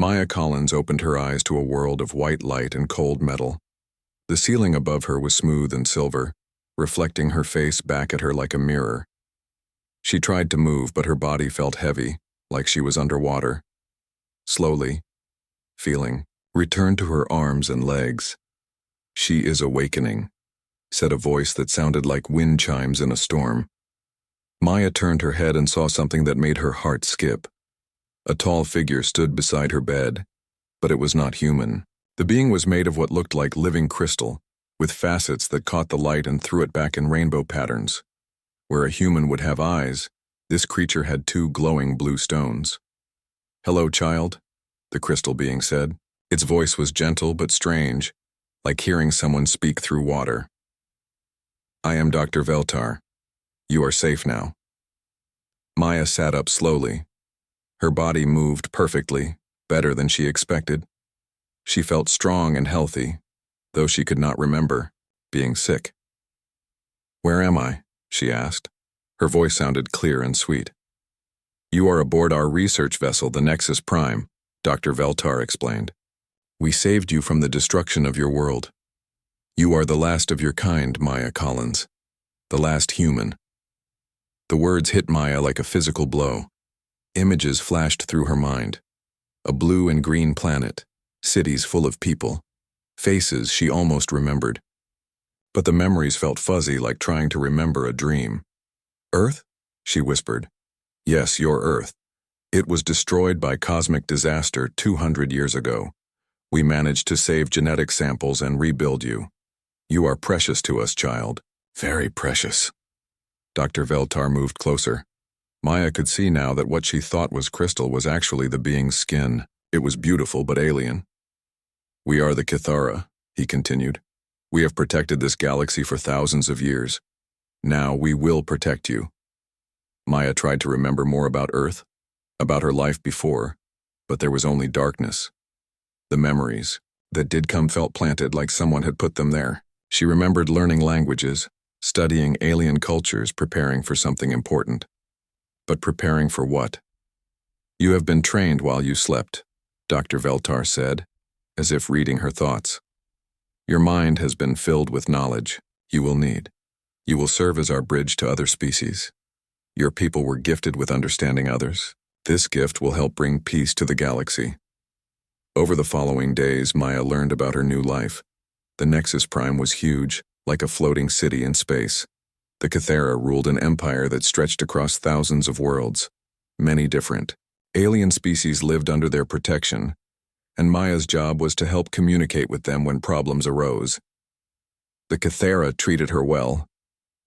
Maya Collins opened her eyes to a world of white light and cold metal. The ceiling above her was smooth and silver, reflecting her face back at her like a mirror. She tried to move, but her body felt heavy, like she was underwater. Slowly, feeling, returned to her arms and legs. "She is awakening," said a voice that sounded like wind chimes in a storm. Maya turned her head and saw something that made her heart skip. A tall figure stood beside her bed, but it was not human. The being was made of what looked like living crystal, with facets that caught the light and threw it back in rainbow patterns. Where a human would have eyes, this creature had two glowing blue stones. "Hello, child," the crystal being said. Its voice was gentle but strange, like hearing someone speak through water. "I am Dr. Veltar. You are safe now." Maya sat up slowly. Her body moved perfectly, better than she expected. She felt strong and healthy, though she could not remember being sick. "Where am I?" she asked. Her voice sounded clear and sweet. "You are aboard our research vessel, the Nexus Prime," Dr. Veltar explained. "We saved you from the destruction of your world. You are the last of your kind, Maya Collins. The last human." The words hit Maya like a physical blow. Images flashed through her mind. A blue and green planet, cities full of people, faces she almost remembered. But the memories felt fuzzy, like trying to remember a dream. "Earth?" she whispered. "Yes, your Earth. It was destroyed by cosmic disaster 200 years ago. We managed to save genetic samples and rebuild you. You are precious to us, child. Very precious." Dr. Veltar moved closer. Maya could see now that what she thought was crystal was actually the being's skin. It was beautiful but alien. "We are the Kithara," he continued. "We have protected this galaxy for thousands of years. Now we will protect you." Maya tried to remember more about Earth, about her life before, but there was only darkness. The memories that did come felt planted, like someone had put them there. She remembered learning languages, studying alien cultures, preparing for something important. But preparing for what? "You have been trained while you slept," Dr. Veltar said, as if reading her thoughts. "Your mind has been filled with knowledge you will need. You will serve as our bridge to other species. Your people were gifted with understanding others. This gift will help bring peace to the galaxy." Over the following days, Maya learned about her new life. The Nexus Prime was huge, like a floating city in space. The Kithara ruled an empire that stretched across thousands of worlds. Many different alien species lived under their protection, and Maya's job was to help communicate with them when problems arose. The Kithara treated her well.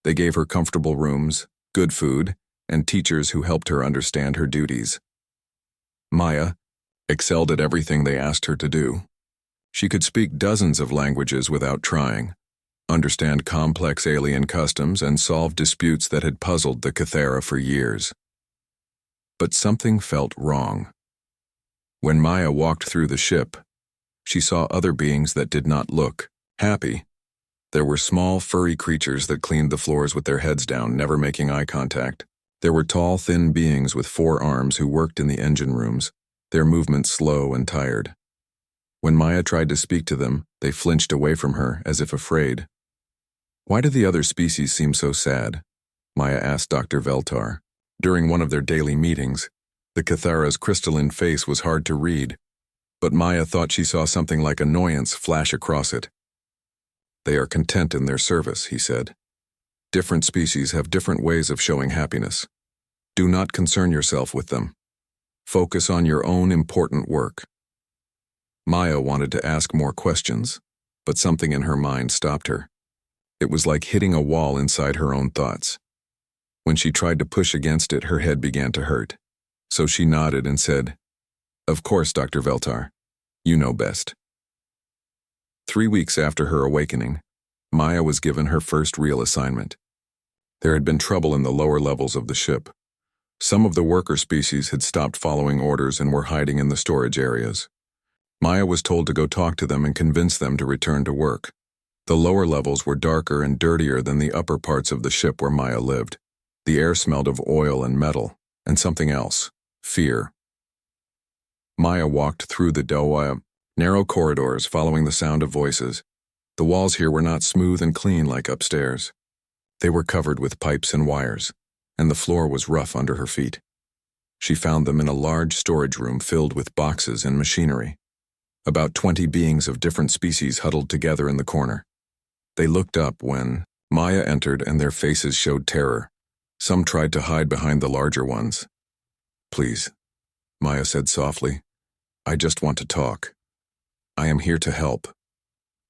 They gave her comfortable rooms, good food, and teachers who helped her understand her duties. Maya excelled at everything they asked her to do. She could speak dozens of languages without trying, understand complex alien customs, and solve disputes that had puzzled the Kithara for years. But something felt wrong. When Maya walked through the ship, she saw other beings that did not look happy. There were small, furry creatures that cleaned the floors with their heads down, never making eye contact. There were tall, thin beings with 4 arms who worked in the engine rooms, their movements slow and tired. When Maya tried to speak to them, they flinched away from her as if afraid. "Why do the other species seem so sad?" Maya asked Dr. Veltar. During one of their daily meetings, the Kithara's crystalline face was hard to read, but Maya thought she saw something like annoyance flash across it. "They are content in their service," he said. "Different species have different ways of showing happiness. Do not concern yourself with them. Focus on your own important work." Maya wanted to ask more questions, but something in her mind stopped her. It was like hitting a wall inside her own thoughts. When she tried to push against it, her head began to hurt. So she nodded and said, "Of course, Dr. Veltar. You know best." 3 weeks after her awakening, Maya was given her first real assignment. There had been trouble in the lower levels of the ship. Some of the worker species had stopped following orders and were hiding in the storage areas. Maya was told to go talk to them and convince them to return to work. The lower levels were darker and dirtier than the upper parts of the ship where Maya lived. The air smelled of oil and metal, and something else, fear. Maya walked through the narrow corridors, following the sound of voices. The walls here were not smooth and clean like upstairs. They were covered with pipes and wires, and the floor was rough under her feet. She found them in a large storage room filled with boxes and machinery. About 20 beings of different species huddled together in the corner. They looked up when Maya entered, and their faces showed terror. Some tried to hide behind the larger ones. "Please," Maya said softly. "I just want to talk. I am here to help."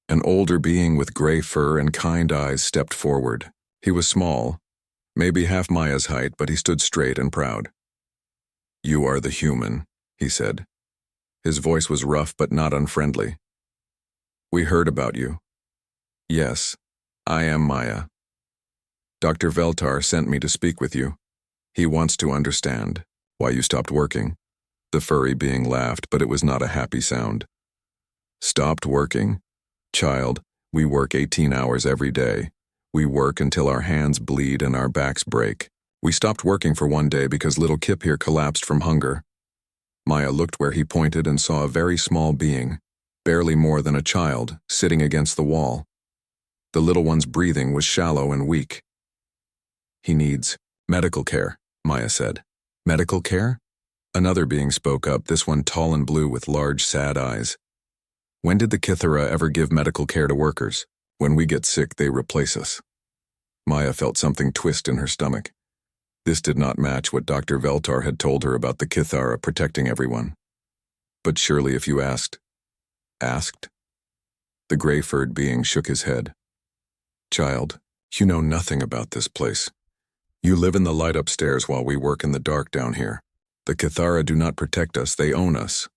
An older being with gray fur and kind eyes stepped forward. He was small, maybe half Maya's height, but he stood straight and proud. "You are the human," he said. His voice was rough but not unfriendly. "We heard about you." "Yes, I am Maya. Dr. Veltar sent me to speak with you. He wants to understand why you stopped working." The furry being laughed, but it was not a happy sound. "Stopped working? Child, we work 18 hours every day. We work until our hands bleed and our backs break. We stopped working for one day because little Kip here collapsed from hunger." Maya looked where he pointed and saw a very small being, barely more than a child, sitting against the wall. The little one's breathing was shallow and weak. "He needs medical care," Maya said. "Medical care?" Another being spoke up, this one tall and blue with large, sad eyes. "When did the Kithara ever give medical care to workers? When we get sick, they replace us." Maya felt something twist in her stomach. This did not match what Dr. Veltar had told her about the Kithara protecting everyone. "But surely if you asked." "Asked?" The gray-furred being shook his head. "Child, you know nothing about this place. You live in the light upstairs while we work in the dark down here. The Kithara do not protect us, they own us."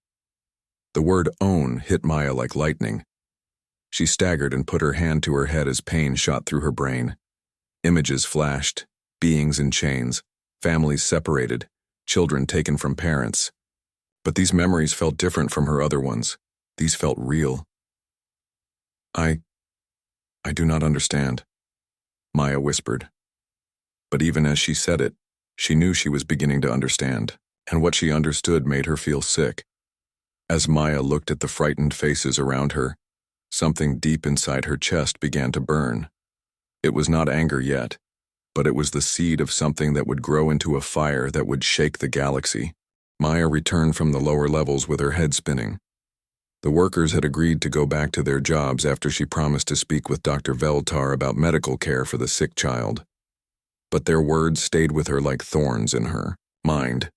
The word own hit Maya like lightning. She staggered and put her hand to her head as pain shot through her brain. Images flashed, beings in chains, families separated, children taken from parents. But these memories felt different from her other ones. These felt real. I do not understand," Maya whispered. But even as she said it, she knew she was beginning to understand, and what she understood made her feel sick. As Maya looked at the frightened faces around her, something deep inside her chest began to burn. It was not anger yet, but it was the seed of something that would grow into a fire that would shake the galaxy. Maya returned from the lower levels with her head spinning. The workers had agreed to go back to their jobs after she promised to speak with Dr. Veltar about medical care for the sick child. But their words stayed with her like thorns in her mind.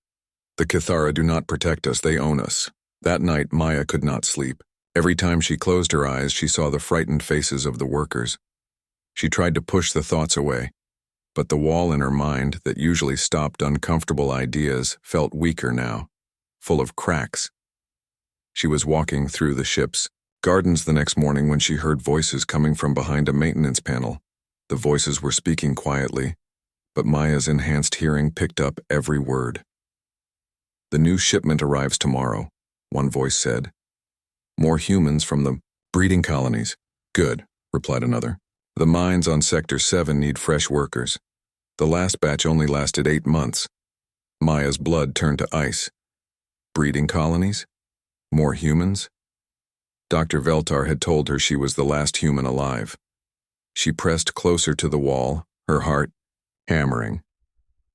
The Kithara do not protect us, they own us. That night, Maya could not sleep. Every time she closed her eyes, she saw the frightened faces of the workers. She tried to push the thoughts away, but the wall in her mind that usually stopped uncomfortable ideas felt weaker now, full of cracks. She was walking through the ship's gardens the next morning when she heard voices coming from behind a maintenance panel. The voices were speaking quietly, but Maya's enhanced hearing picked up every word. "The new shipment arrives tomorrow," one voice said. "More humans from the breeding colonies." "Good," replied another. "The mines on Sector 7 need fresh workers. The last batch only lasted 8 months." Maya's blood turned to ice. Breeding colonies? More humans? Dr. Veltar had told her she was the last human alive. She pressed closer to the wall, her heart hammering.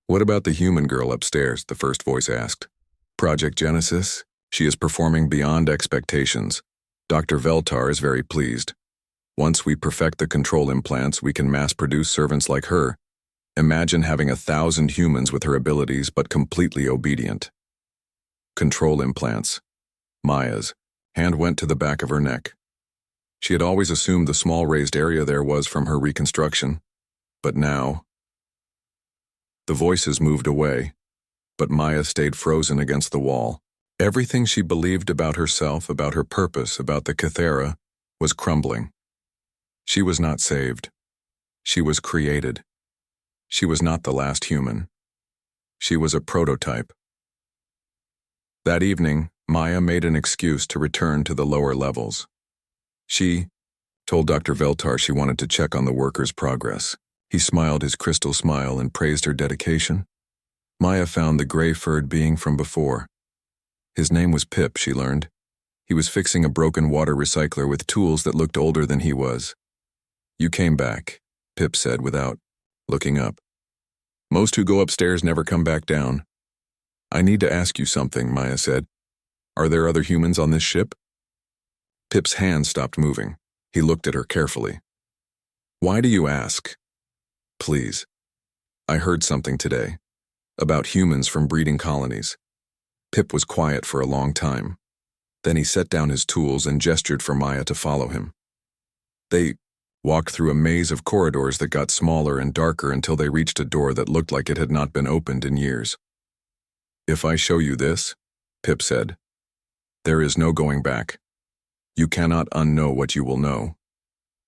"What about the human girl upstairs?" the first voice asked. "Project Genesis? She is performing beyond expectations. Dr. Veltar is very pleased. Once we perfect the control implants, we can mass-produce servants like her. Imagine having 1,000 humans with her abilities but completely obedient." Control implants. Maya's hand went to the back of her neck. She had always assumed the small raised area there was from her reconstruction. But now... The voices moved away, but Maya stayed frozen against the wall. Everything she believed about herself, about her purpose, about the Kithara, was crumbling. She was not saved. She was created. She was not the last human. She was a prototype. That evening, Maya made an excuse to return to the lower levels. She told Dr. Veltar she wanted to check on the workers' progress. He smiled his crystal smile and praised her dedication. Maya found the gray-furred being from before. His name was Pip, she learned. He was fixing a broken water recycler with tools that looked older than he was. You came back, Pip said without looking up. Most who go upstairs never come back down. I need to ask you something, Maya said. Are there other humans on this ship? Pip's hand stopped moving. He looked at her carefully. Why do you ask? Please. I heard something today about humans from breeding colonies. Pip was quiet for a long time. Then he set down his tools and gestured for Maya to follow him. They walked through a maze of corridors that got smaller and darker until they reached a door that looked like it had not been opened in years. If I show you this, Pip said, there is no going back. You cannot unknow what you will know.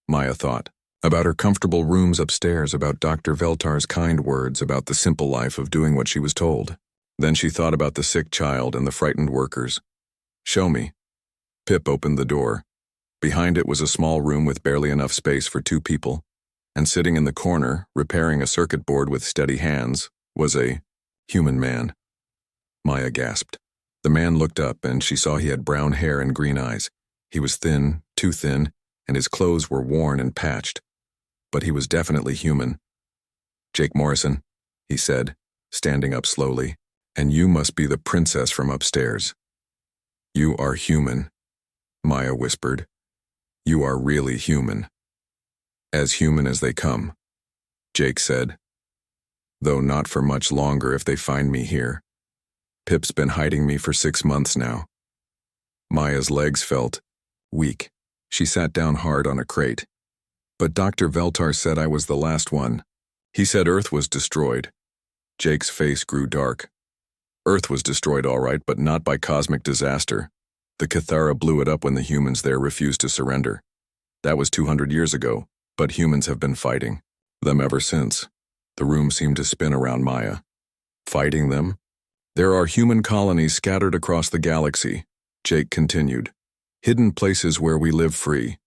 Maya thought about her comfortable rooms upstairs, about Dr. Veltar's kind words, about the simple life of doing what she was told. Then she thought about the sick child and the frightened workers. Show me. Pip opened the door. Behind it was a small room with barely enough space for 2 people, and sitting in the corner, repairing a circuit board with steady hands, was a human man. Maya gasped. The man looked up, and she saw he had brown hair and green eyes. He was thin, too thin, and his clothes were worn and patched. But he was definitely human. Jake Morrison, he said, standing up slowly, and you must be the princess from upstairs. You are human, Maya whispered. You are really human. As human as they come, Jake said. Though not for much longer if they find me here. Pip's been hiding me for 6 months now. Maya's legs felt weak. She sat down hard on a crate. But Dr. Veltar said I was the last one. He said Earth was destroyed. Jake's face grew dark. Earth was destroyed all right, but not by cosmic disaster. The Cathara blew it up when the humans there refused to surrender. That was 200 years ago, but humans have been fighting them ever since. The room seemed to spin around Maya. Fighting them? There are human colonies scattered across the galaxy, Jake continued. Hidden places where we live free.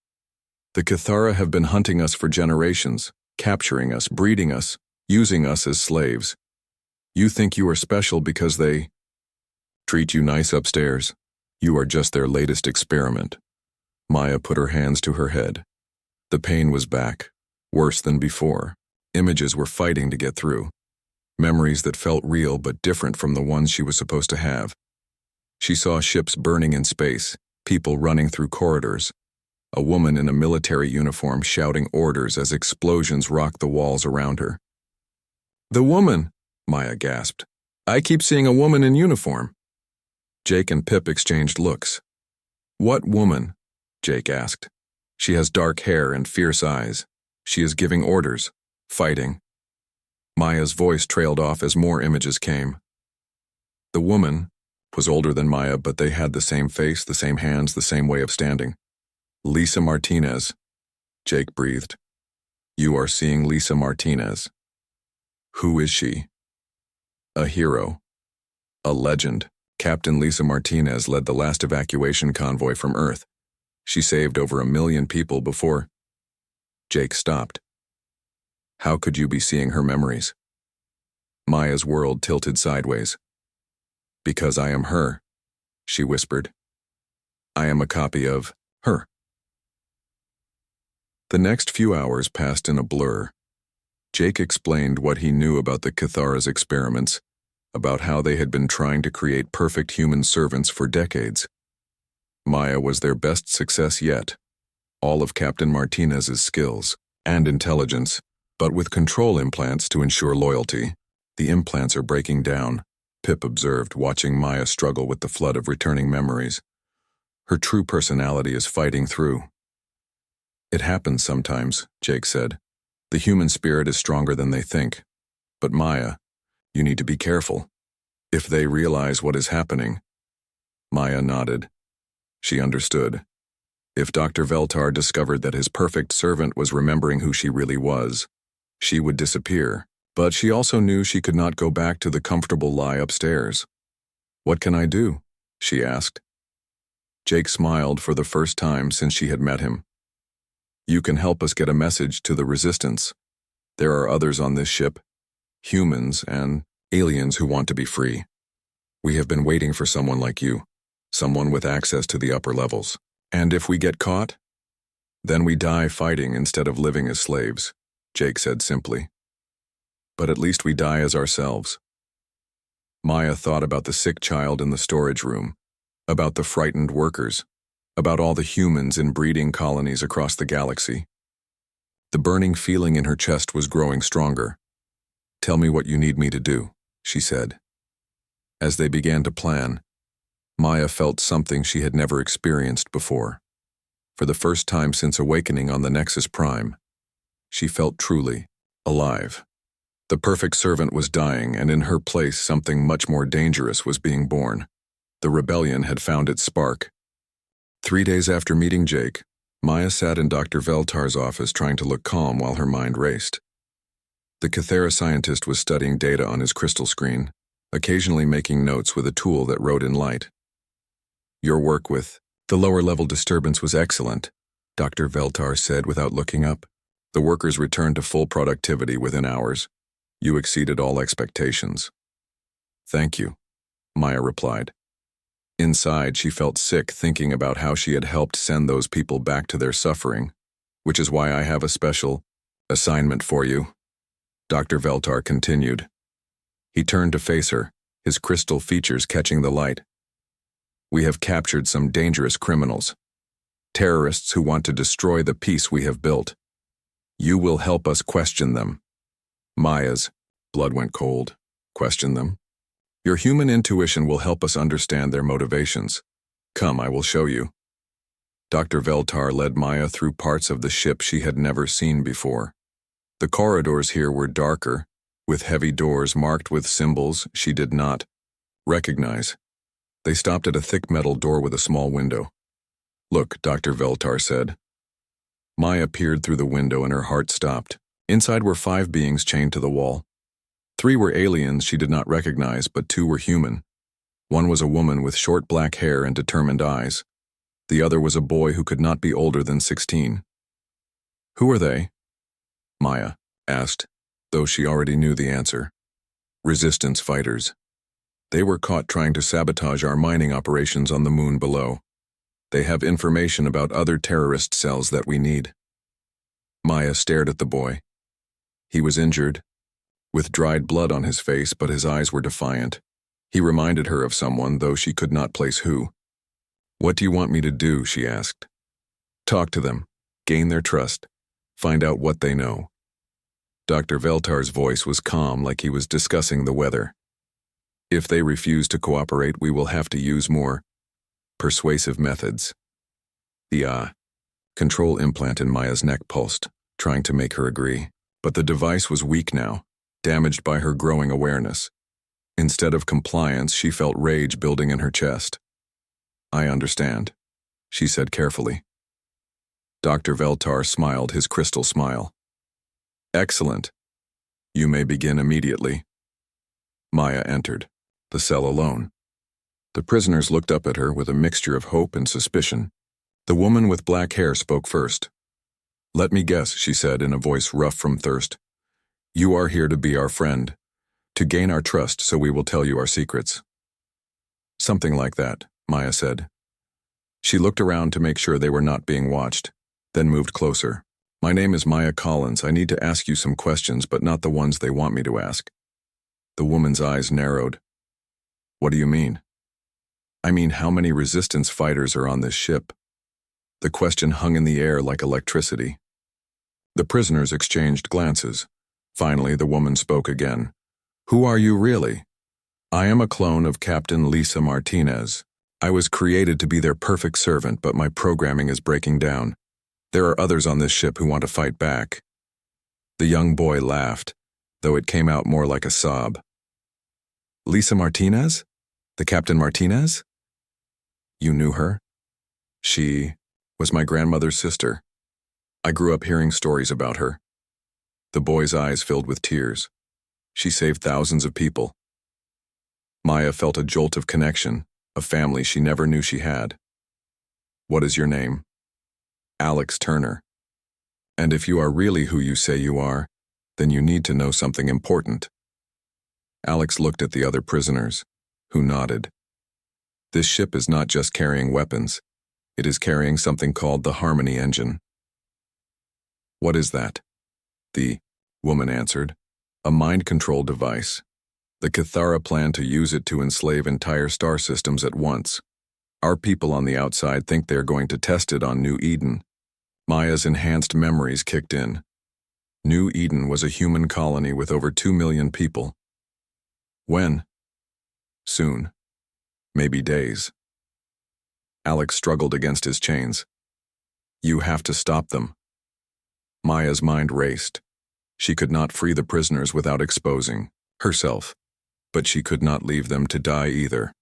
The Cathara have been hunting us for generations, capturing us, breeding us, using us as slaves. You think you are special because they treat you nice upstairs. You are just their latest experiment. Maya put her hands to her head. The pain was back, worse than before. Images were fighting to get through. Memories that felt real but different from the ones she was supposed to have. She saw ships burning in space, people running through corridors, a woman in a military uniform shouting orders as explosions rocked the walls around her. The woman, Maya gasped. I keep seeing a woman in uniform. Jake and Pip exchanged looks. What woman? Jake asked. She has dark hair and fierce eyes. She is giving orders, fighting. Maya's voice trailed off as more images came. The woman was older than Maya, but they had the same face, the same hands, the same way of standing. Lisa Martinez, Jake breathed. You are seeing Lisa Martinez. Who is she? A hero. A legend. Captain Lisa Martinez led the last evacuation convoy from Earth. She saved over 1 million people before. Jake stopped. How could you be seeing her memories? Maya's world tilted sideways. Because I am her, she whispered. I am a copy of her. The next few hours passed in a blur. Jake explained what he knew about the Cathara's experiments, about how they had been trying to create perfect human servants for decades. Maya was their best success yet, all of Captain Martinez's skills and intelligence, but with control implants to ensure loyalty. The implants are breaking down, Pip observed, watching Maya struggle with the flood of returning memories. Her true personality is fighting through. It happens sometimes, Jake said. The human spirit is stronger than they think. But Maya, you need to be careful. If they realize what is happening. Maya nodded. She understood. If Dr. Veltar discovered that his perfect servant was remembering who she really was, she would disappear. But she also knew she could not go back to the comfortable lie upstairs. What can I do? She asked. Jake smiled for the first time since she had met him. You can help us get a message to the Resistance. There are others on this ship, humans and aliens who want to be free. We have been waiting for someone like you, someone with access to the upper levels. And if we get caught? Then we die fighting instead of living as slaves, Jake said simply. But at least we die as ourselves. Maya thought about the sick child in the storage room, about the frightened workers, about all the humans in breeding colonies across the galaxy. The burning feeling in her chest was growing stronger. "Tell me what you need me to do," she said. As they began to plan, Maya felt something she had never experienced before. For the first time since awakening on the Nexus Prime, she felt truly alive. The perfect servant was dying, and in her place something much more dangerous was being born. The rebellion had found its spark. 3 days after meeting Jake, Maya sat in Dr. Veltar's office trying to look calm while her mind raced. The Cathera scientist was studying data on his crystal screen, occasionally making notes with a tool that wrote in light. "Your work with the lower-level disturbance was excellent," Dr. Veltar said without looking up. "The workers returned to full productivity within hours. You exceeded all expectations." "Thank you," Maya replied. Inside, she felt sick thinking about how she had helped send those people back to their suffering, which is why I have a special assignment for you, Dr. Veltar continued. He turned to face her, his crystal features catching the light. "We have captured some dangerous criminals, terrorists who want to destroy the peace we have built. You will help us question them." Maya's blood went cold. "Question them? Your human intuition will help us understand their motivations. Come, I will show you." Dr. Veltar led Maya through parts of the ship she had never seen before. The corridors here were darker, with heavy doors marked with symbols she did not recognize. They stopped at a thick metal door with a small window. "Look," Dr. Veltar said. Maya peered through the window and her heart stopped. Inside were 5 beings chained to the wall. 3 were aliens she did not recognize, but 2 were human. One was a woman with short black hair and determined eyes. The other was a boy who could not be older than 16. "Who are they?" Maya asked, though she already knew the answer. "Resistance fighters. They were caught trying to sabotage our mining operations on the moon below. They have information about other terrorist cells that we need." Maya stared at the boy. He was injured, with dried blood on his face, but his eyes were defiant. He reminded her of someone, though she could not place who. "What do you want me to do?" she asked. "Talk to them, gain their trust, find out what they know." Dr. Veltar's voice was calm, like he was discussing the weather. "If they refuse to cooperate, we will have to use more persuasive methods." The control implant in Maya's neck pulsed, trying to make her agree. But the device was weak now, damaged by her growing awareness. Instead of compliance, she felt rage building in her chest. "I understand," she said carefully. Dr. Veltar smiled his crystal smile. "Excellent. You may begin immediately." Maya entered, the cell alone. The prisoners looked up at her with a mixture of hope and suspicion. The woman with black hair spoke first. "Let me guess," she said in a voice rough from thirst. "You are here to be our friend, to gain our trust so we will tell you our secrets." "Something like that," Maya said. She looked around to make sure they were not being watched, then moved closer. "My name is Maya Collins. I need to ask you some questions, but not the ones they want me to ask." The woman's eyes narrowed. "What do you mean?" "I mean, how many resistance fighters are on this ship?" The question hung in the air like electricity. The prisoners exchanged glances. Finally, the woman spoke again. "Who are you really?" "I am a clone of Captain Lisa Martinez. I was created to be their perfect servant, but my programming is breaking down. There are others on this ship who want to fight back." The young boy laughed, though it came out more like a sob. "Lisa Martinez? The Captain Martinez? You knew her?" "She was my grandmother's sister. I grew up hearing stories about her." The boy's eyes filled with tears. "She saved thousands of people." Maya felt a jolt of connection, a family she never knew she had. "What is your name?" "Alex Turner." "And if you are really who you say you are, then you need to know something important." Alex looked at the other prisoners, who nodded. This ship is not just carrying weapons. It is carrying something called the Harmony Engine. What is that? The woman answered. A mind control device. The Kithara plan to use it to enslave entire star systems at once. Our people on the outside think they're going to test it on New Eden. Maya's enhanced memories kicked in. New Eden was a human colony with over 2 million people. When? Soon. Maybe days. Alex struggled against his chains. You have to stop them. Maya's mind raced. She could not free the prisoners without exposing herself, but she could not leave them to die either.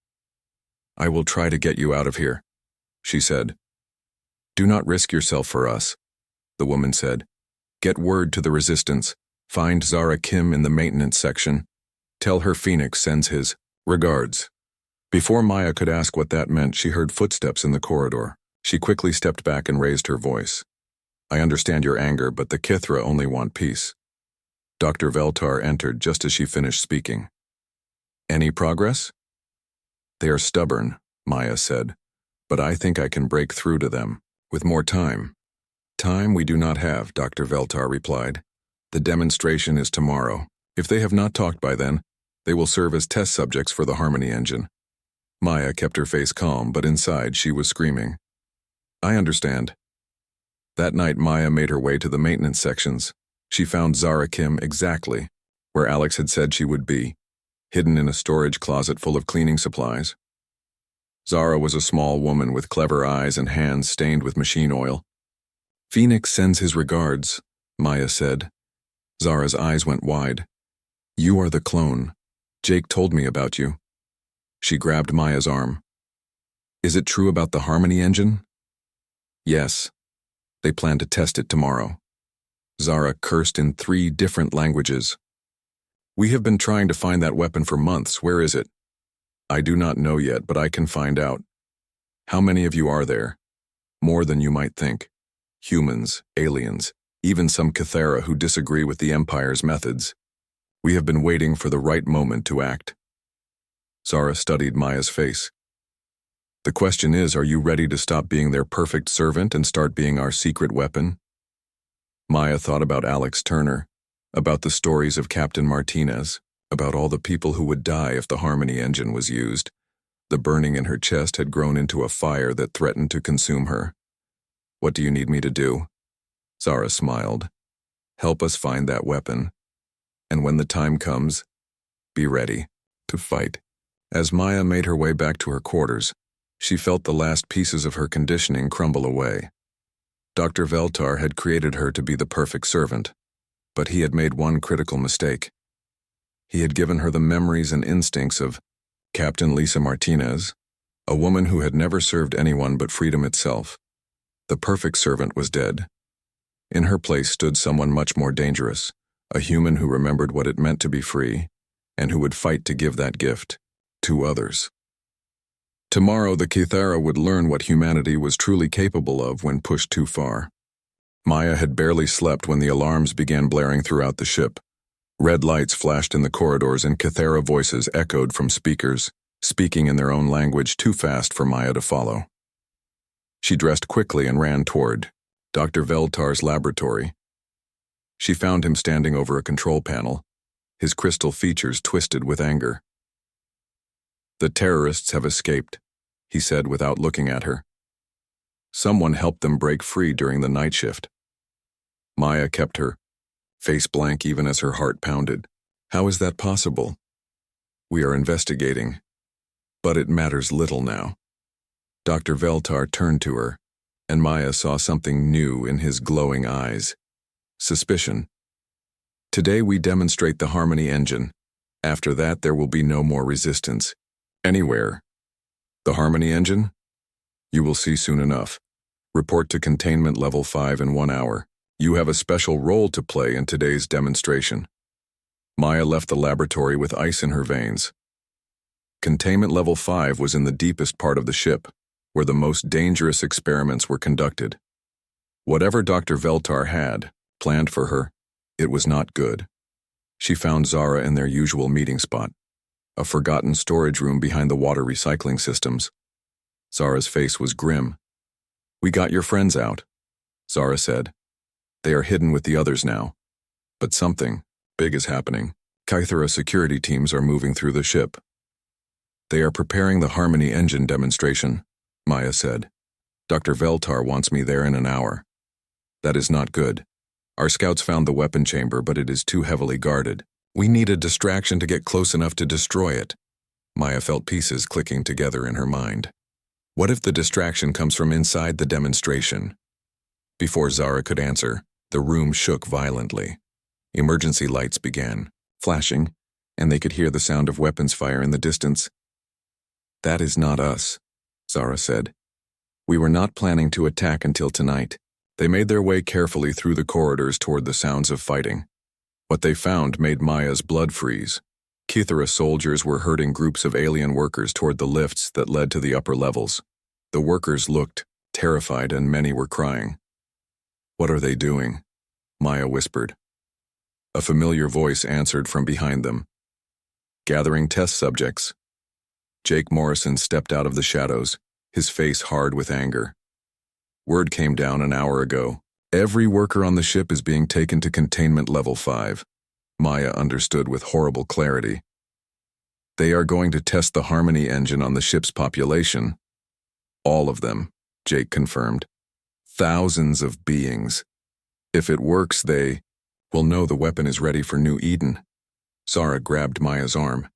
I will try to get you out of here, she said. Do not risk yourself for us, the woman said. Get word to the resistance. Find Zara Kim in the maintenance section. Tell her Phoenix sends his regards. Before Maya could ask what that meant, she heard footsteps in the corridor. She quickly stepped back and raised her voice. I understand your anger, but the Kithra only want peace. Dr. Veltar entered just as she finished speaking. Any progress? They are stubborn, Maya said, but I think I can break through to them, with more time. Time we do not have, Dr. Veltar replied. The demonstration is tomorrow. If they have not talked by then, they will serve as test subjects for the Harmony Engine. Maya kept her face calm, but inside she was screaming. I understand. That night Maya made her way to the maintenance sections. She found Zara Kim exactly where Alex had said she would be, hidden in a storage closet full of cleaning supplies. Zara was a small woman with clever eyes and hands stained with machine oil. Phoenix sends his regards, Maya said. Zara's eyes went wide. You are the clone. Jake told me about you. She grabbed Maya's arm. Is it true about the Harmony Engine? Yes. They plan to test it tomorrow. Zara cursed in 3 different languages. We have been trying to find that weapon for months. Where is it? I do not know yet, but I can find out. How many of you are there? More than you might think. Humans, aliens, even some Kithara who disagree with the Empire's methods. We have been waiting for the right moment to act. Zara studied Maya's face. The question is, are you ready to stop being their perfect servant and start being our secret weapon? Maya thought about Alex Turner, about the stories of Captain Martinez, about all the people who would die if the Harmony Engine was used. The burning in her chest had grown into a fire that threatened to consume her. What do you need me to do? Zara smiled. Help us find that weapon. And when the time comes, be ready to fight. As Maya made her way back to her quarters, she felt the last pieces of her conditioning crumble away. Dr. Veltar had created her to be the perfect servant, but he had made one critical mistake. He had given her the memories and instincts of Captain Lisa Martinez, a woman who had never served anyone but freedom itself. The perfect servant was dead. In her place stood someone much more dangerous, a human who remembered what it meant to be free, and who would fight to give that gift to others. Tomorrow the Kithara would learn what humanity was truly capable of when pushed too far. Maya had barely slept when the alarms began blaring throughout the ship. Red lights flashed in the corridors and Kithara voices echoed from speakers, speaking in their own language too fast for Maya to follow. She dressed quickly and ran toward Dr. Veltar's laboratory. She found him standing over a control panel, his crystal features twisted with anger. The terrorists have escaped, he said without looking at her. Someone helped them break free during the night shift. Maya kept her face blank even as her heart pounded. How is that possible? We are investigating, but it matters little now. Dr. Veltar turned to her, and Maya saw something new in his glowing eyes. Suspicion. Today we demonstrate the Harmony Engine. After that there will be no more resistance. Anywhere. The Harmony Engine? You will see soon enough. Report to Containment Level 5 in 1 hour. You have a special role to play in today's demonstration. Maya left the laboratory with ice in her veins. Containment Level 5 was in the deepest part of the ship, where the most dangerous experiments were conducted. Whatever Dr. Veltar had planned for her, it was not good. She found Zara in their usual meeting spot. a forgotten storage room behind the water recycling systems. Zara's face was grim. "We got your friends out," Zara said. "They are hidden with the others now. But something big is happening. Kythera security teams are moving through the ship." "They are preparing the Harmony engine demonstration," Maya said. "Dr. Veltar wants me there in an hour." "That is not good. Our scouts found the weapon chamber, but it is too heavily guarded. We need a distraction to get close enough to destroy it." Maya felt pieces clicking together in her mind. What if the distraction comes from inside the demonstration? Before Zara could answer, the room shook violently. Emergency lights began flashing, and they could hear the sound of weapons fire in the distance. "That is not us," Zara said. "We were not planning to attack until tonight." They made their way carefully through the corridors toward the sounds of fighting. What they found made Maya's blood freeze. Kythera soldiers were herding groups of alien workers toward the lifts that led to the upper levels. The workers looked terrified, and many were crying. "What are they doing?" Maya whispered. A familiar voice answered from behind them. "Gathering test subjects." Jake Morrison stepped out of the shadows, his face hard with anger. "Word came down an hour ago. Every worker on the ship is being taken to containment level 5. Maya understood with horrible clarity. "They are going to test the Harmony engine on the ship's population." "All of them," Jake confirmed. "Thousands of beings. If it works, they will know the weapon is ready for New Eden." Zara grabbed Maya's arm.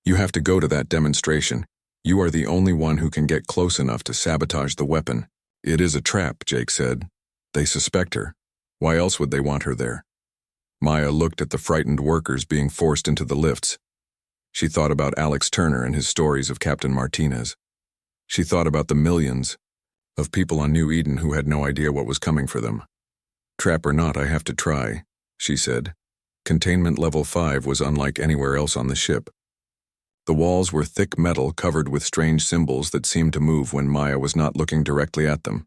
"You have to go to that demonstration. You are the only one who can get close enough to sabotage the weapon." "It is a trap," Jake said. "They suspect her. Why else would they want her there?" Maya looked at the frightened workers being forced into the lifts. She thought about Alex Turner and his stories of Captain Martinez. She thought about the millions of people on New Eden who had no idea what was coming for them. "Trap or not, I have to try," she said. Containment level 5 was unlike anywhere else on the ship. The walls were thick metal covered with strange symbols that seemed to move when Maya was not looking directly at them.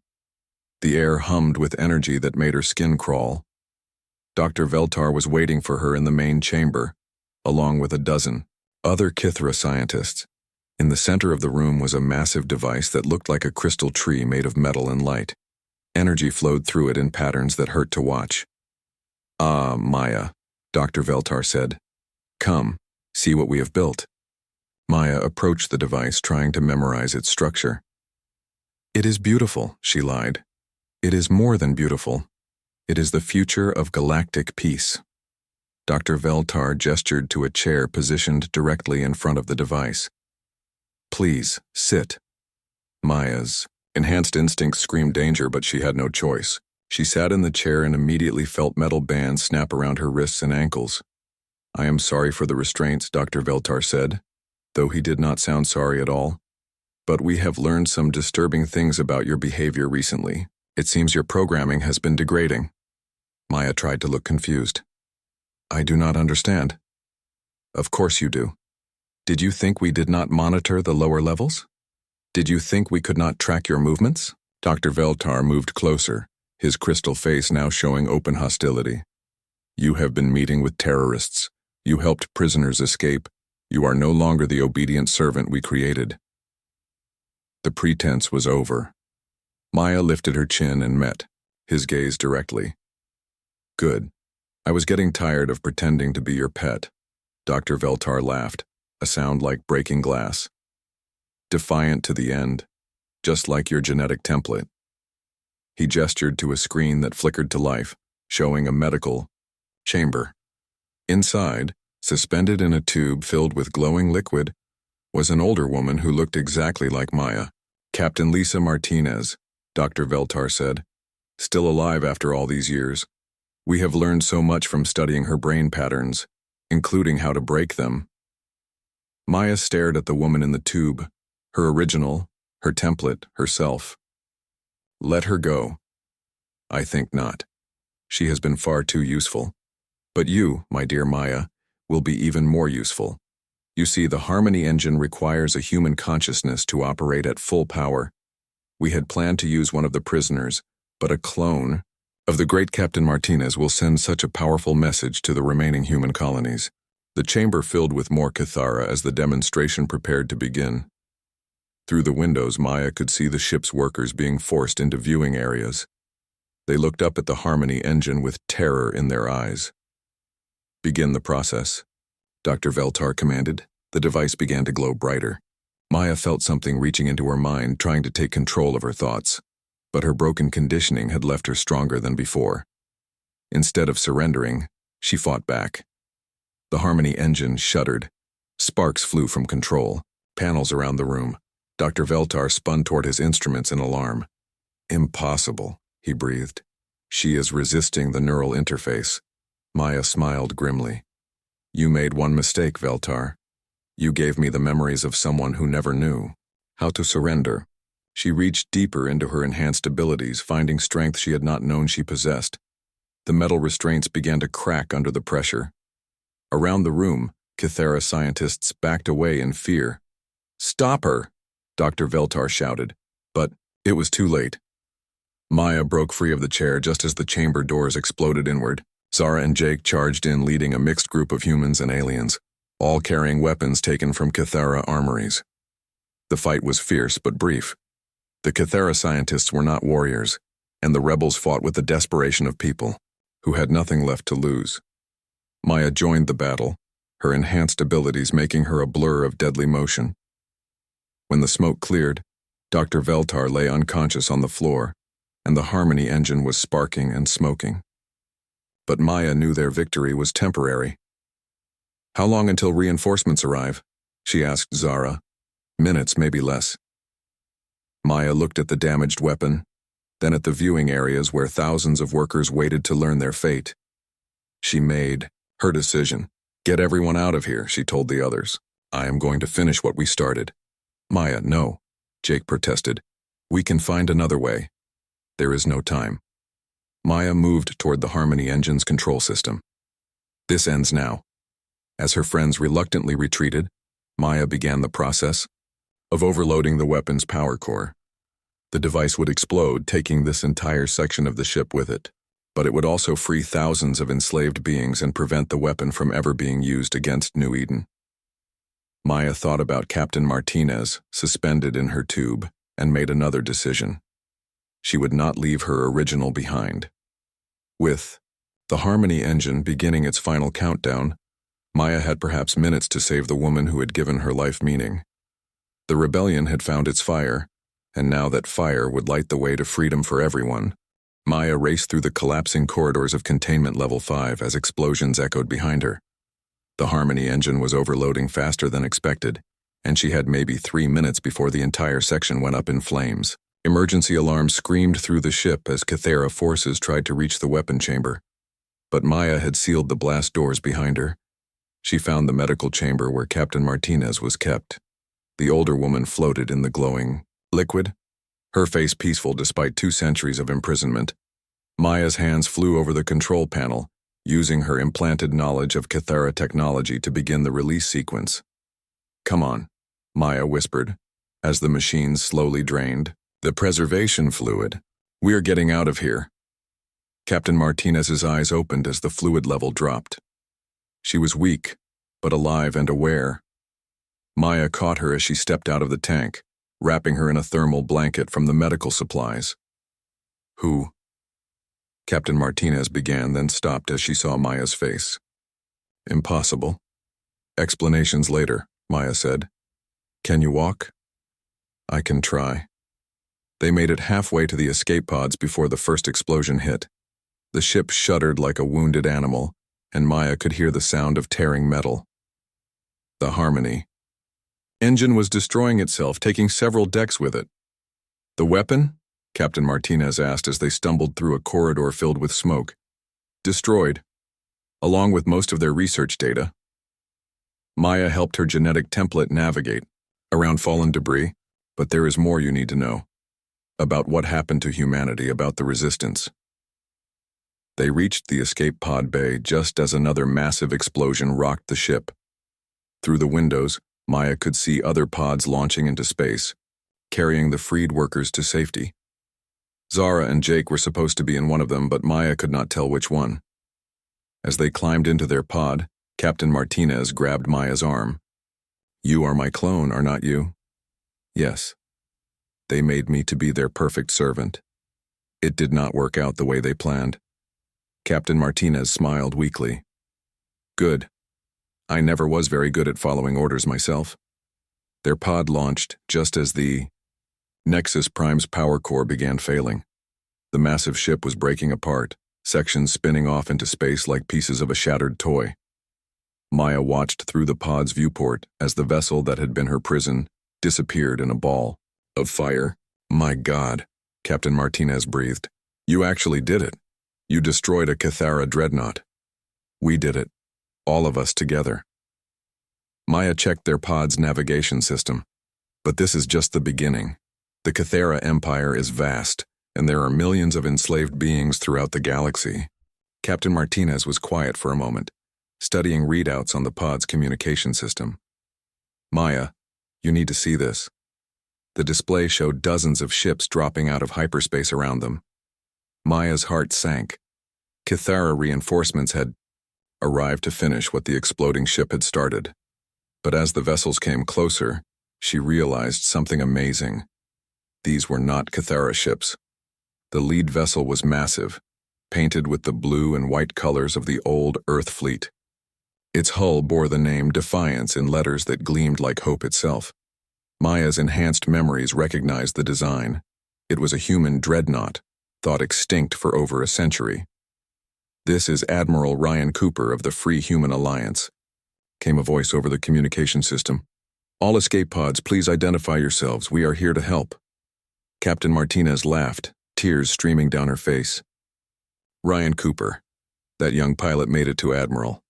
The air hummed with energy that made her skin crawl. Dr. Veltar was waiting for her in the main chamber, along with a dozen other Kythera scientists. In the center of the room was a massive device that looked like a crystal tree made of metal and light. Energy flowed through it in patterns that hurt to watch. "Ah, Maya," Dr. Veltar said. "Come, see what we have built." Maya approached the device, trying to memorize its structure. "It is beautiful," she lied. "It is more than beautiful. It is the future of galactic peace." Dr. Veltar gestured to a chair positioned directly in front of the device. "Please, sit." Maya's enhanced instincts screamed danger, but she had no choice. She sat in the chair and immediately felt metal bands snap around her wrists and ankles. "I am sorry for the restraints," Dr. Veltar said, though he did not sound sorry at all. "But we have learned some disturbing things about your behavior recently. It seems your programming has been degrading." Maya tried to look confused. "I do not understand." "Of course you do. Did you think we did not monitor the lower levels? Did you think we could not track your movements?" Dr. Veltar moved closer, his crystal face now showing open hostility. "You have been meeting with terrorists. You helped prisoners escape. You are no longer the obedient servant we created." The pretense was over. Maya lifted her chin and met his gaze directly. "Good. I was getting tired of pretending to be your pet." Dr. Veltar laughed, a sound like breaking glass. "Defiant to the end, just like your genetic template." He gestured to a screen that flickered to life, showing a medical chamber. Inside, suspended in a tube filled with glowing liquid, was an older woman who looked exactly like Maya. "Captain Lisa Martinez," Dr. Veltar said. "Still alive after all these years. We have learned so much from studying her brain patterns, including how to break them." Maya stared at the woman in the tube, her original, her template, herself. "Let her go." "I think not. She has been far too useful. But you, my dear Maya, will be even more useful. You see, the Harmony engine requires a human consciousness to operate at full power. We had planned to use one of the prisoners, but a clone of the great Captain Martinez will send such a powerful message to the remaining human colonies. The chamber filled with more Cathara as the demonstration prepared to begin. Through the windows, Maya could see the ship's workers being forced into viewing areas. They looked up at the Harmony engine with terror in their eyes. "Begin the process," Dr. Veltar commanded. The device began to glow brighter. Maya felt something reaching into her mind, trying to take control of her thoughts. But her broken conditioning had left her stronger than before. Instead of surrendering, she fought back. The Harmony engine shuddered. Sparks flew from control panels around the room. Dr. Veltar spun toward his instruments in alarm. "Impossible," he breathed. "She is resisting the neural interface." Maya smiled grimly. "You made one mistake, Veltar. You gave me the memories of someone who never knew how to surrender." She reached deeper into her enhanced abilities, finding strength she had not known she possessed. The metal restraints began to crack under the pressure. Around the room, Cathara scientists backed away in fear. "Stop her!" Dr. Veltar shouted, but it was too late. Maya broke free of the chair just as the chamber doors exploded inward. Zara and Jake charged in, leading a mixed group of humans and aliens, all carrying weapons taken from Cathara armories. The fight was fierce but brief. The Cathara scientists were not warriors, and the rebels fought with the desperation of people who had nothing left to lose. Maya joined the battle, her enhanced abilities making her a blur of deadly motion. When the smoke cleared, Dr. Veltar lay unconscious on the floor, and the Harmony engine was sparking and smoking. But Maya knew their victory was temporary. "How long until reinforcements arrive?" she asked Zara. "Minutes, maybe less." Maya looked at the damaged weapon, then at the viewing areas where thousands of workers waited to learn their fate. She made her decision. "Get everyone out of here," she told the others. "I am going to finish what we started." "Maya, no," Jake protested. "We can find another way. There is no time." Maya moved toward the Harmony engine's control system. "This ends now." As her friends reluctantly retreated, Maya began the process of overloading the weapon's power core. The device would explode, taking this entire section of the ship with it. But it would also free thousands of enslaved beings and prevent the weapon from ever being used against New Eden. Maya thought about Captain Martinez, suspended in her tube, and made another decision. She would not leave her original behind. With the Harmony engine beginning its final countdown, Maya had perhaps minutes to save the woman who had given her life meaning. The rebellion had found its fire, and now that fire would light the way to freedom for everyone. Maya raced through the collapsing corridors of Containment Level 5 as explosions echoed behind her. The Harmony engine was overloading faster than expected, and she had maybe 3 minutes before the entire section went up in flames. Emergency alarms screamed through the ship as Cathara forces tried to reach the weapon chamber. But Maya had sealed the blast doors behind her. She found the medical chamber where Captain Martinez was kept. The older woman floated in the glowing liquid, her face peaceful despite 2 centuries of imprisonment. Maya's hands flew over the control panel, using her implanted knowledge of Cathara technology to begin the release sequence. "Come on," Maya whispered, as the machines slowly drained the preservation fluid. "We are getting out of here." Captain Martinez's eyes opened as the fluid level dropped. She was weak, but alive and aware. Maya caught her as she stepped out of the tank, wrapping her in a thermal blanket from the medical supplies. "Who?" Captain Martinez began, then stopped as she saw Maya's face. "Impossible. Explanations later," Maya said. "Can you walk?" "I can try." They made it halfway to the escape pods before the first explosion hit. The ship shuddered like a wounded animal, and Maya could hear the sound of tearing metal. The Harmony engine was destroying itself, taking several decks with it. "The weapon?" Captain Martinez asked as they stumbled through a corridor filled with smoke. "Destroyed, along with most of their research data." Maya helped her genetic template navigate around fallen debris, but there is more you need to know. About what happened to humanity, about the resistance. They reached the escape pod bay just as another massive explosion rocked the ship. Through the windows, Maya could see other pods launching into space, carrying the freed workers to safety. Zara and Jake were supposed to be in one of them, but Maya could not tell which one. As they climbed into their pod, Captain Martinez grabbed Maya's arm. You are my clone, are not you? Yes. They made me to be their perfect servant. It did not work out the way they planned. Captain Martinez smiled weakly. Good. I never was very good at following orders myself. Their pod launched just as the Nexus Prime's power core began failing. The massive ship was breaking apart, sections spinning off into space like pieces of a shattered toy. Maya watched through the pod's viewport as the vessel that had been her prison disappeared in a ball of fire. My God, Captain Martinez breathed. You actually did it. You destroyed a Cathara dreadnought. We did it. All of us together. Maya checked their pod's navigation system. But this is just the beginning. The Cathara Empire is vast, and there are millions of enslaved beings throughout the galaxy. Captain Martinez was quiet for a moment, studying readouts on the pod's communication system. Maya, you need to see this. The display showed dozens of ships dropping out of hyperspace around them. Maya's heart sank. Cathara reinforcements had arrived to finish what the exploding ship had started. But as the vessels came closer, she realized something amazing. These were not Cathara ships. The lead vessel was massive, painted with the blue and white colors of the old Earth fleet. Its hull bore the name Defiance in letters that gleamed like hope itself. Maya's enhanced memories recognized the design. It was a human dreadnought, thought extinct for over a century. This is Admiral Ryan Cooper of the Free Human Alliance, came a voice over the communication system. All escape pods, please identify yourselves. We are here to help. Captain Martinez laughed, tears streaming down her face. Ryan Cooper. That young pilot made it to Admiral.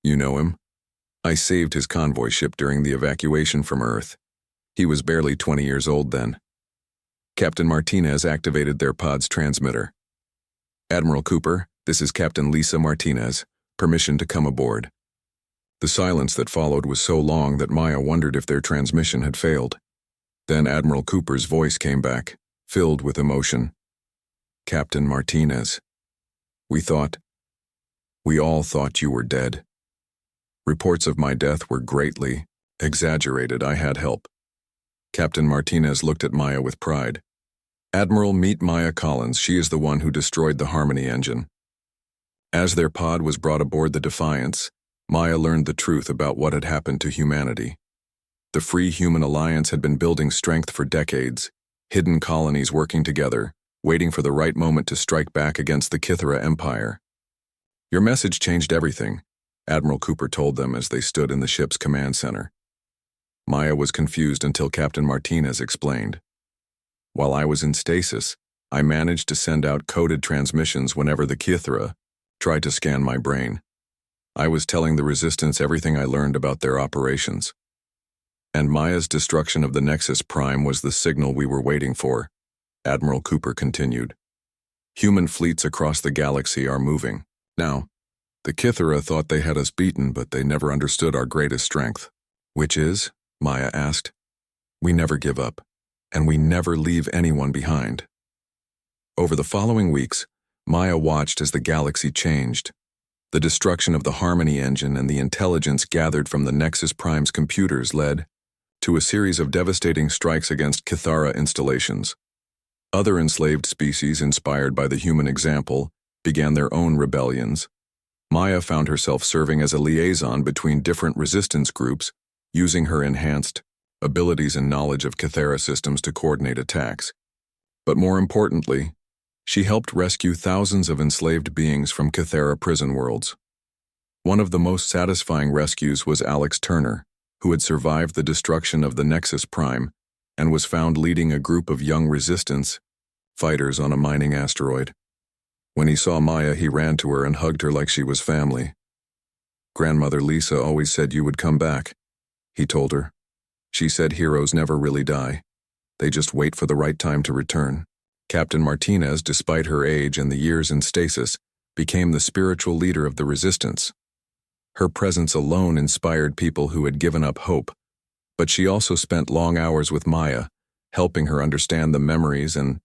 You know him? I saved his convoy ship during the evacuation from Earth. He was barely 20 years old then. Captain Martinez activated their pod's transmitter. Admiral Cooper, this is Captain Lisa Martinez. Permission to come aboard. The silence that followed was so long that Maya wondered if their transmission had failed. Then Admiral Cooper's voice came back, filled with emotion. Captain Martinez. We all thought you were dead. Reports of my death were greatly exaggerated. I had help. Captain Martinez looked at Maya with pride. Admiral, meet Maya Collins. She is the one who destroyed the Harmony engine. As their pod was brought aboard the Defiance, Maya learned the truth about what had happened to humanity. The Free Human Alliance had been building strength for decades, hidden colonies working together, waiting for the right moment to strike back against the Cathara Empire. Your message changed everything, Admiral Cooper told them as they stood in the ship's command center. Maya was confused until Captain Martinez explained. While I was in stasis, I managed to send out coded transmissions whenever the Cathara tried to scan my brain. I was telling the Resistance everything I learned about their operations. And Maya's destruction of the Nexus Prime was the signal we were waiting for, Admiral Cooper continued. Human fleets across the galaxy are moving. Now, the Cathara thought they had us beaten, but they never understood our greatest strength. Which is? Maya asked. We never give up, and we never leave anyone behind. Over the following weeks, Maya watched as the galaxy changed. The destruction of the Harmony engine and the intelligence gathered from the Nexus Prime's computers led to a series of devastating strikes against Cathara installations. Other enslaved species, inspired by the human example, began their own rebellions. Maya found herself serving as a liaison between different resistance groups, using her enhanced abilities and knowledge of Cathara systems to coordinate attacks. But more importantly, she helped rescue thousands of enslaved beings from Cathara prison worlds. One of the most satisfying rescues was Alex Turner, who had survived the destruction of the Nexus Prime and was found leading a group of young resistance fighters on a mining asteroid. When he saw Maya, he ran to her and hugged her like she was family. Grandmother Lisa always said you would come back, he told her. She said heroes never really die. They just wait for the right time to return. Captain Martinez, despite her age and the years in stasis, became the spiritual leader of the Resistance. Her presence alone inspired people who had given up hope, but she also spent long hours with Maya, helping her understand the memories and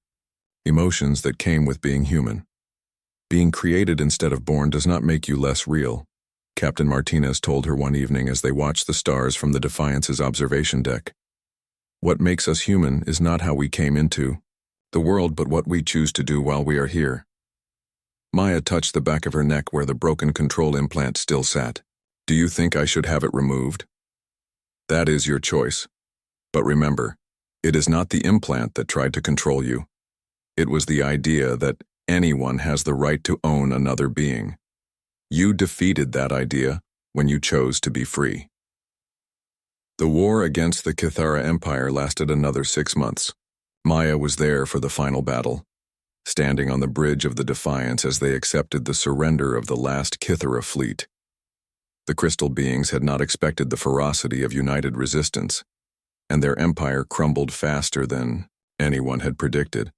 emotions that came with being human. Being created instead of born does not make you less real. Captain Martinez told her one evening as they watched the stars from the Defiance's observation deck. What makes us human is not how we came into the world, but what we choose to do while we are here. Maya touched the back of her neck where the broken control implant still sat. Do you think I should have it removed? That is your choice. But remember, it is not the implant that tried to control you. It was the idea that anyone has the right to own another being. You defeated that idea when you chose to be free. The war against the Kithara Empire lasted another 6 months. Maya was there for the final battle, standing on the bridge of the Defiance as they accepted the surrender of the last Kithara fleet. The crystal beings had not expected the ferocity of united resistance, and their empire crumbled faster than anyone had predicted.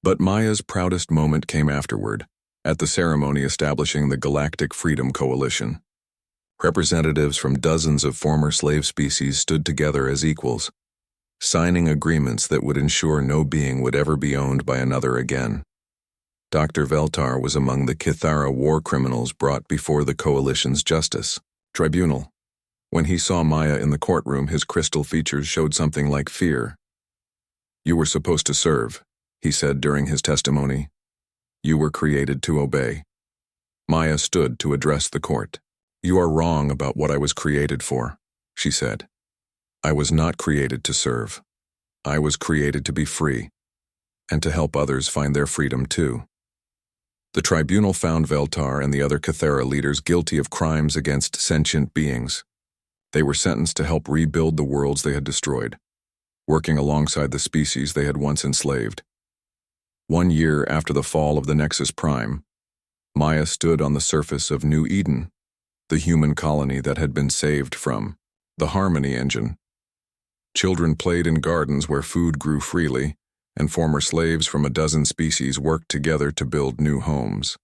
But Maya's proudest moment came afterward, at the ceremony establishing the Galactic Freedom Coalition. Representatives from dozens of former slave species stood together as equals, signing agreements that would ensure no being would ever be owned by another again. Dr. Veltar was among the Kithara war criminals brought before the Coalition's Justice Tribunal. When he saw Maya in the courtroom, his crystal features showed something like fear. "You were supposed to serve," he said during his testimony. "You were created to obey." Maya stood to address the court. "You are wrong about what I was created for," she said. "I was not created to serve. I was created to be free, and to help others find their freedom too." The tribunal found Veltar and the other Kithara leaders guilty of crimes against sentient beings. They were sentenced to help rebuild the worlds they had destroyed, working alongside the species they had once enslaved. 1 year after the fall of the Nexus Prime, Maya stood on the surface of New Eden, the human colony that had been saved from the Harmony Engine. Children played in gardens where food grew freely, and former slaves from a dozen species worked together to build new homes.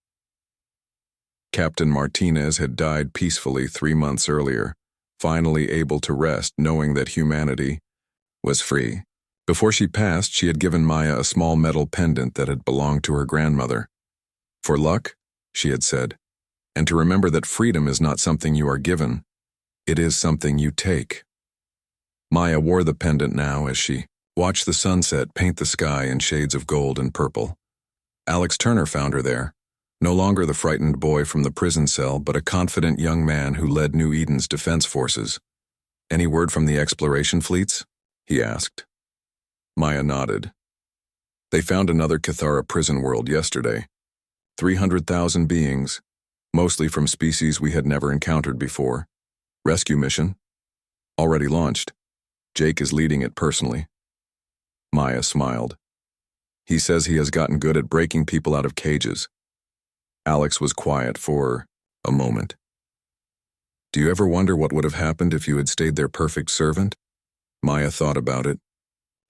Captain Martinez had died peacefully 3 months earlier, finally able to rest knowing that humanity was free. Before she passed, she had given Maya a small metal pendant that had belonged to her grandmother. "For luck," she had said, "and to remember that freedom is not something you are given, it is something you take." Maya wore the pendant now as she watched the sunset paint the sky in shades of gold and purple. Alex Turner found her there, no longer the frightened boy from the prison cell, but a confident young man who led New Eden's defense forces. "Any word from the exploration fleets?" he asked. Maya nodded. "They found another Kithara prison world yesterday. 300,000 beings, mostly from species we had never encountered before. Rescue mission? Already launched. Jake is leading it personally." Maya smiled. "He says he has gotten good at breaking people out of cages." Alex was quiet for a moment. "Do you ever wonder what would have happened if you had stayed their perfect servant?" Maya thought about it.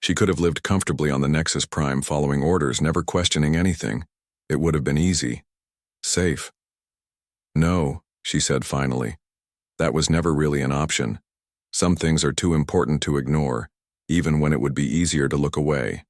She could have lived comfortably on the Nexus Prime following orders, never questioning anything. It would have been easy. Safe. "No," she said finally. "That was never really an option. Some things are too important to ignore, even when it would be easier to look away."